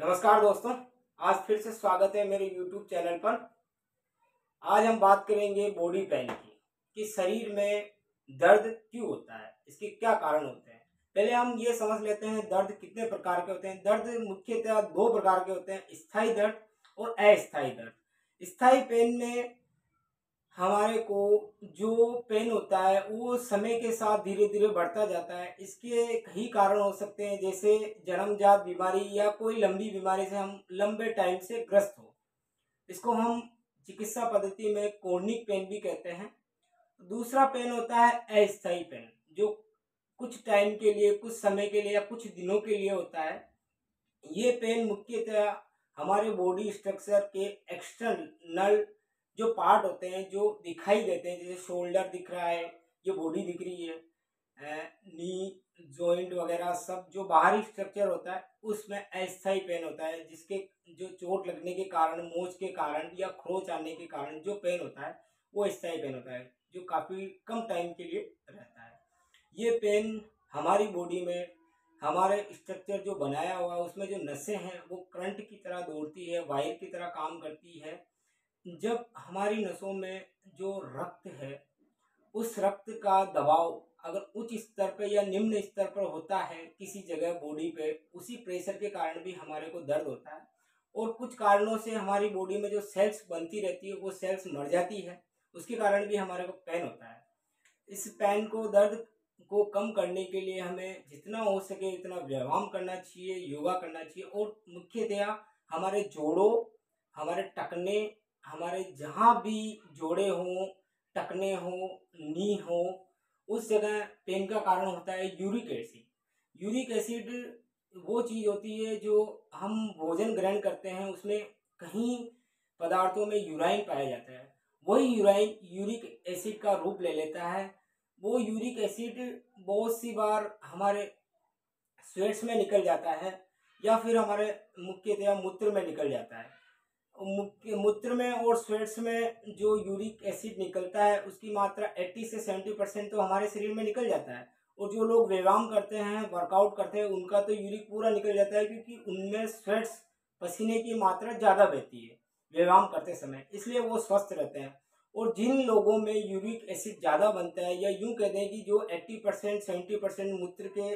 नमस्कार दोस्तों, आज फिर से स्वागत है मेरे YouTube चैनल पर। आज हम बात करेंगे बॉडी पेन की कि शरीर में दर्द क्यों होता है, इसके क्या कारण होते हैं। पहले हम ये समझ लेते हैं दर्द कितने प्रकार के होते हैं। दर्द मुख्यतः दो प्रकार के होते हैं, स्थायी दर्द और अस्थायी दर्द। स्थायी पेन में हमारे को जो पेन होता है वो समय के साथ धीरे धीरे बढ़ता जाता है। इसके कई कारण हो सकते हैं, जैसे जन्मजात बीमारी या कोई लंबी बीमारी से हम लंबे टाइम से ग्रस्त हो। इसको हम चिकित्सा पद्धति में क्रोनिक पेन भी कहते हैं। दूसरा पेन होता है अस्थायी पेन, जो कुछ टाइम के लिए, कुछ समय के लिए या कुछ दिनों के लिए होता है। ये पेन मुख्यतः हमारे बॉडी स्ट्रक्चर के एक्सटर्नल जो पार्ट होते हैं, जो दिखाई देते हैं, जैसे शोल्डर दिख रहा है, ये बॉडी दिख रही है, नी जॉइंट वगैरह सब जो बाहरी स्ट्रक्चर होता है उसमें अस्थायी पेन होता है, जिसके जो चोट लगने के कारण, मोच के कारण या खरोच आने के कारण जो पेन होता है वो अस्थायी पेन होता है, जो काफ़ी कम टाइम के लिए रहता है। ये पेन हमारी बॉडी में, हमारे स्ट्रक्चर जो बनाया हुआ है उसमें जो नसें हैं वो करंट की तरह दौड़ती है, वायर की तरह काम करती है। जब हमारी नसों में जो रक्त है, उस रक्त का दबाव अगर उच्च स्तर पर या निम्न स्तर पर होता है किसी जगह बॉडी पे, उसी प्रेशर के कारण भी हमारे को दर्द होता है। और कुछ कारणों से हमारी बॉडी में जो सेल्स बनती रहती है वो सेल्स मर जाती है, उसके कारण भी हमारे को पेन होता है। इस पेन को, दर्द को कम करने के लिए हमें जितना हो सके इतना व्यायाम करना चाहिए, योगा करना चाहिए। और मुख्यतः हमारे जोड़ों, हमारे टखने, हमारे जहाँ भी जोड़े हों, टखने हों, नी हो, उस जगह पेन का कारण होता है यूरिक एसिड। यूरिक एसिड वो चीज़ होती है जो हम भोजन ग्रहण करते हैं, उसमें कहीं पदार्थों में यूराइन पाया जाता है। वही यूराइन यूरिक एसिड का रूप ले लेता है। वो यूरिक एसिड बहुत सी बार हमारे स्वेट्स में निकल जाता है या फिर हमारे मुख्यतः मूत्र में निकल जाता है। मूत्र में और स्वेट्स में जो यूरिक एसिड निकलता है उसकी मात्रा 80 से 70% तो हमारे शरीर में निकल जाता है। और जो लोग व्यायाम करते हैं, वर्कआउट करते हैं, उनका तो यूरिक पूरा निकल जाता है, क्योंकि उनमें स्वेट्स, पसीने की मात्रा ज़्यादा बहती है व्यायाम करते समय, इसलिए वो स्वस्थ रहते हैं। और जिन लोगों में यूरिक एसिड ज़्यादा बनता है, या यूँ कहते हैं कि जो 80% 70% मूत्र के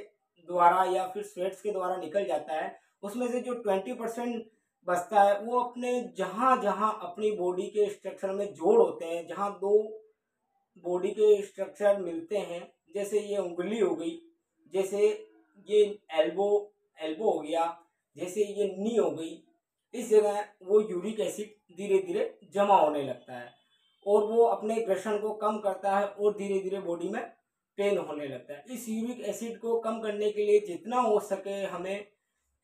द्वारा या फिर स्वेट्स के द्वारा निकल जाता है, उसमें से जो 20% बचता है वो अपने जहाँ जहाँ अपनी बॉडी के स्ट्रक्चर में जोड़ होते हैं, जहाँ दो बॉडी के स्ट्रक्चर मिलते हैं, जैसे ये उंगली हो गई, जैसे ये एल्बो एल्बो हो गया, जैसे ये नी हो गई, इस जगह वो यूरिक एसिड धीरे धीरे जमा होने लगता है और वो अपने ग्रसन को कम करता है और धीरे धीरे बॉडी में पेन होने लगता है। इस यूरिक एसिड को कम करने के लिए जितना हो सके हमें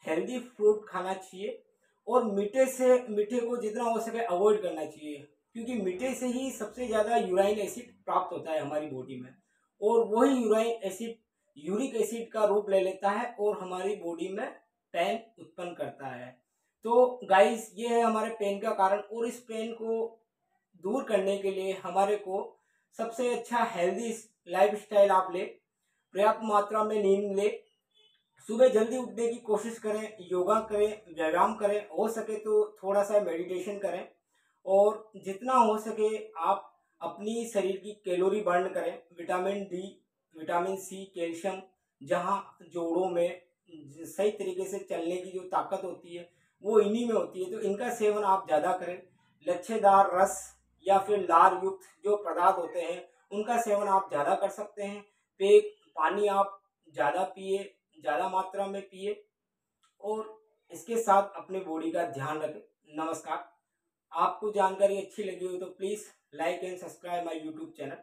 हेल्दी फ्रूट खाना चाहिए और मीठे को जितना हो सके अवॉइड करना चाहिए, क्योंकि मीठे से ही सबसे ज़्यादा यूराइन एसिड प्राप्त होता है हमारी बॉडी में, और वही यूराइन एसिड यूरिक एसिड का रूप ले लेता है और हमारी बॉडी में पेन उत्पन्न करता है। तो गाइस, ये है हमारे पेन का कारण। और इस पेन को दूर करने के लिए हमारे को सबसे अच्छा हेल्दी लाइफस्टाइल आप ले, पर्याप्त मात्रा में नींद ले, सुबह जल्दी उठने की कोशिश करें, योगा करें, व्यायाम करें, हो सके तो थोड़ा सा मेडिटेशन करें, और जितना हो सके आप अपनी शरीर की कैलोरी बर्न करें। Vitamin D, vitamin C, calcium जहाँ जोड़ों में सही तरीके से चलने की जो ताकत होती है वो इन्हीं में होती है, तो इनका सेवन आप ज़्यादा करें। लच्छेदार रस या फिर लार युक्त जो पदार्थ होते हैं उनका सेवन आप ज़्यादा कर सकते हैं। पानी आप ज़्यादा पिए, ज़्यादा मात्रा में पिए, और इसके साथ अपने बॉडी का ध्यान रखें। नमस्कार। आपको जानकारी अच्छी लगी हो तो please like and subscribe my YouTube channel.